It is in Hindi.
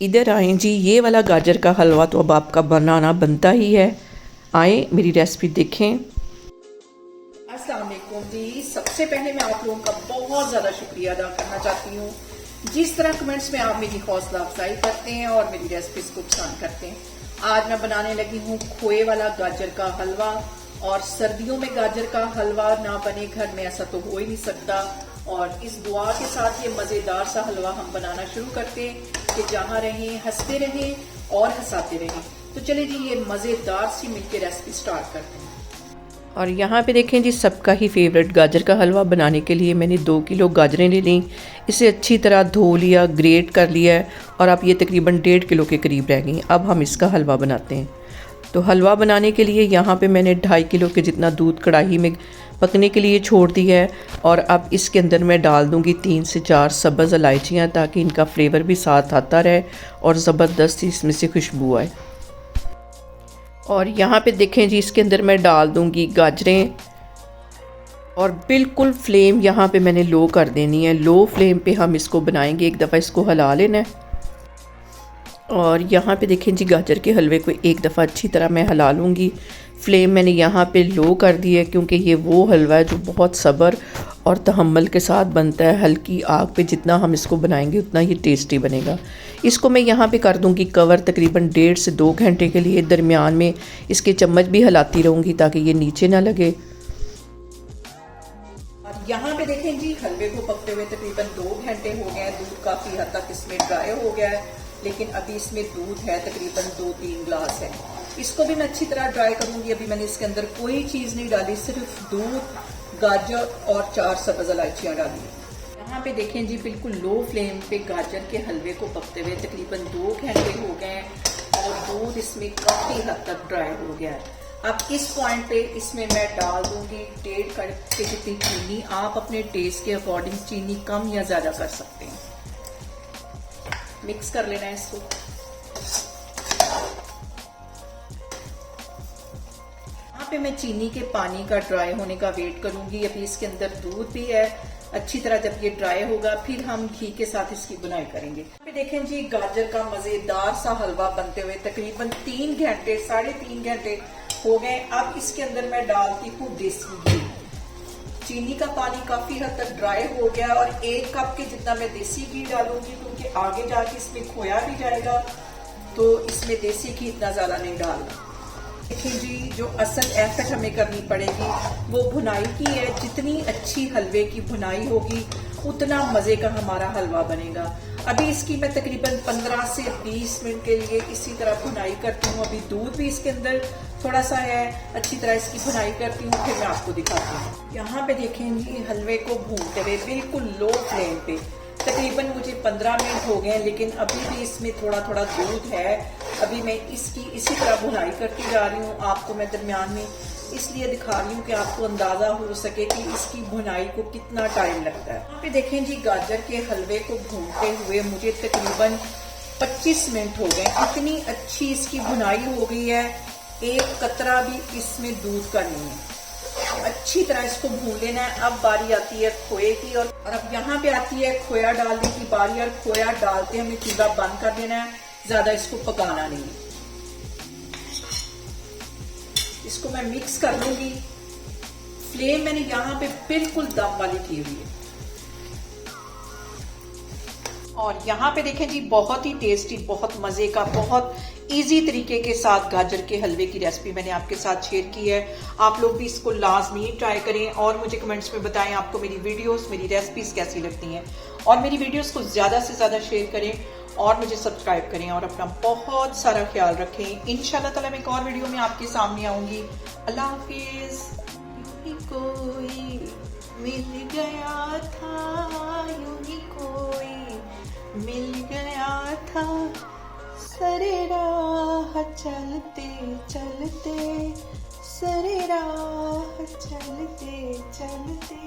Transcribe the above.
इधर आएँ जी, ये वाला गाजर का हलवा तो अब आपका बनाना बनता ही है। आए मेरी रेसिपी देखें। अस्सलाम वालेकुम जी। सबसे पहले मैं आप लोगों का बहुत ज़्यादा शुक्रिया अदा करना चाहती हूँ जिस तरह कमेंट्स में आप मेरी हौसला अफजाई करते हैं और मेरी रेसिपीज को पसंद करते हैं। आज मैं बनाने लगी हूँ खोए वाला गाजर का हलवा। और सर्दियों में गाजर का हलवा ना बने घर में ऐसा तो हो ही नहीं सकता। और इस दुआ के साथ ये मज़ेदार सा हलवा हम बनाना शुरू करते हैं कि जहाँ रहें हंसते रहें और हंसाते रहें। तो चलिए जी ये मज़ेदार सी मिलके रेसिपी स्टार्ट करते हैं। और यहाँ पे देखें जी, सबका ही फेवरेट गाजर का हलवा बनाने के लिए मैंने 2 किलो गाजरें ले ली। इसे अच्छी तरह धो लिया, ग्रेट कर लिया है और अब ये तकरीबन 1.5 किलो के करीब रह गई। अब हम इसका हलवा बनाते हैं। तो हलवा बनाने के लिए यहाँ पे मैंने 2.5 किलो के जितना दूध कढ़ाई में पकने के लिए छोड़ दिया है। और अब इसके अंदर मैं डाल दूँगी 3 से 4 सब्ज़ इलायचियाँ ताकि इनका फ्लेवर भी साथ आता रहे और ज़बरदस्त इसमें से खुशबू आए। और यहाँ पे देखें जी, इसके अंदर मैं डाल दूँगी गाजरें और बिल्कुल फ्लेम यहाँ पे मैंने लो कर देनी है। लो फ्लेम पे हम इसको बनाएंगे। एक दफ़ा इसको हिला लेना है। और यहाँ पे देखें जी, गाजर के हलवे को एक दफ़ा अच्छी तरह मैं हिला लूँगी। फ्लेम मैंने यहाँ पे लो कर दी है क्योंकि ये वो हलवा है जो बहुत सब्र और तहम्मुल के साथ बनता है। हल्की आग पे जितना हम इसको बनाएंगे उतना ही टेस्टी बनेगा। इसको मैं यहाँ पे कर दूँगी कवर तकरीबन 1.5 से 2 घंटे के लिए। दरमियान में इसके चम्मच भी हिलाती रहूँगी ताकि ये नीचे ना लगे। यहाँ पे देखें जी, हलवे को पकते हुए तकरीबन 2 घंटे हो गए। दूध काफ़ी हद तक इसमें ड्राई हो गया है, लेकिन अभी इसमें दूध है तकरीबन 2-3 ग्लास है। इसको भी मैं अच्छी तरह ड्राई करूँगी। अभी मैंने इसके अंदर कोई चीज़ नहीं डाली, सिर्फ दूध, गाजर और 4 सब्ज़ इलायचियाँ डाली। यहाँ पे देखें जी, बिल्कुल लो फ्लेम पे गाजर के हलवे को पकते हुए तकरीबन 2 घंटे हो गए हैं और दूध इसमें काफ़ी हद तक ड्राई हो गया है। अब इस पॉइंट पे इसमें मैं डाल दूंगी 1.5 कप के जितनी चीनी। आप अपने टेस्ट के अकॉर्डिंग चीनी कम या ज़्यादा कर सकते हैं। मिक्स कर लेना है इसको। यहाँ पे मैं चीनी के पानी का ड्राई होने का वेट करूंगी। अभी इसके अंदर दूध भी है। अच्छी तरह जब ये ड्राई होगा फिर हम घी के साथ इसकी बुनाई करेंगे। यहाँ पे देखें जी, गाजर का मजेदार सा हलवा बनते हुए तकरीबन 3 घंटे 3.5 घंटे हो गए। अब इसके अंदर मैं डालती हूँ देसी घी। चीनी का पानी काफी हद तक ड्राई हो गया और 1 कप के जितना मैं देसी घी डालूंगी क्योंकि आगे जाके इसमें खोया भी जाएगा, तो इसमें देसी घी इतना ज्यादा नहीं डालना। देखिए जी, जो असल एफर्ट हमें करनी पड़ेगी वो भुनाई की है। जितनी अच्छी हलवे की भुनाई होगी उतना मजे का हमारा हलवा बनेगा। अभी इसकी मैं तकरीबन 15 से 20 मिनट के लिए इसी तरह भुनाई करती हूँ। अभी दूध भी इसके अंदर थोड़ा सा है, अच्छी तरह इसकी भुनाई करती हूँ, फिर मैं आपको दिखाती हूँ। यहाँ पे देखेंगे हलवे को भूनते हुए बिल्कुल लो फ्लेम पे तकरीबन मुझे 15 मिनट हो गए, लेकिन अभी भी इसमें थोड़ा थोड़ा दूध है। अभी मैं इसकी इसी तरह भुनाई करती जा रही हूँ। आपको मैं दरमियान में इसलिए दिखा रही हूँ कि आपको अंदाजा हो सके कि इसकी भुनाई को कितना टाइम लगता है। यहाँ पे देखें जी, गाजर के हलवे को भूनते हुए मुझे तकरीबन 25 मिनट हो गए। इतनी अच्छी इसकी भुनाई हो गई है, एक कतरा भी इसमें दूध का नहीं है। अच्छी तरह इसको भून लेना है। अब बारी आती है खोए की और अब यहाँ पे आती है खोया डालने की बारी। और खोया डालते हमें चूल्हा बंद कर देना है, ज्यादा इसको पकाना नहीं है। इसको मैं मिक्स कर लूंगी। फ्लेम मैंने यहाँ पे बिल्कुल दम वाली की हुई है। और यहाँ पे देखें जी, बहुत ही टेस्टी, बहुत मजे का, बहुत इजी तरीके के साथ गाजर के हलवे की रेसिपी मैंने आपके साथ शेयर की है। आप लोग भी इसको लाजमी ट्राई करें और मुझे कमेंट्स में बताएं आपको मेरी वीडियोस, मेरी रेसिपीज कैसी लगती हैं। और मेरी वीडियोस को ज़्यादा से ज़्यादा शेयर करें और मुझे सब्सक्राइब करें और अपना बहुत सारा ख्याल रखें। इंशाल्लाह ताला मैं एक और वीडियो में आपके सामने आऊँगी। अल्लाह हाफिज़। कोई मिल गया था, यूं ही कोई मिल गया था, सरे राह चलते चलते, सरे राह चलते चलते।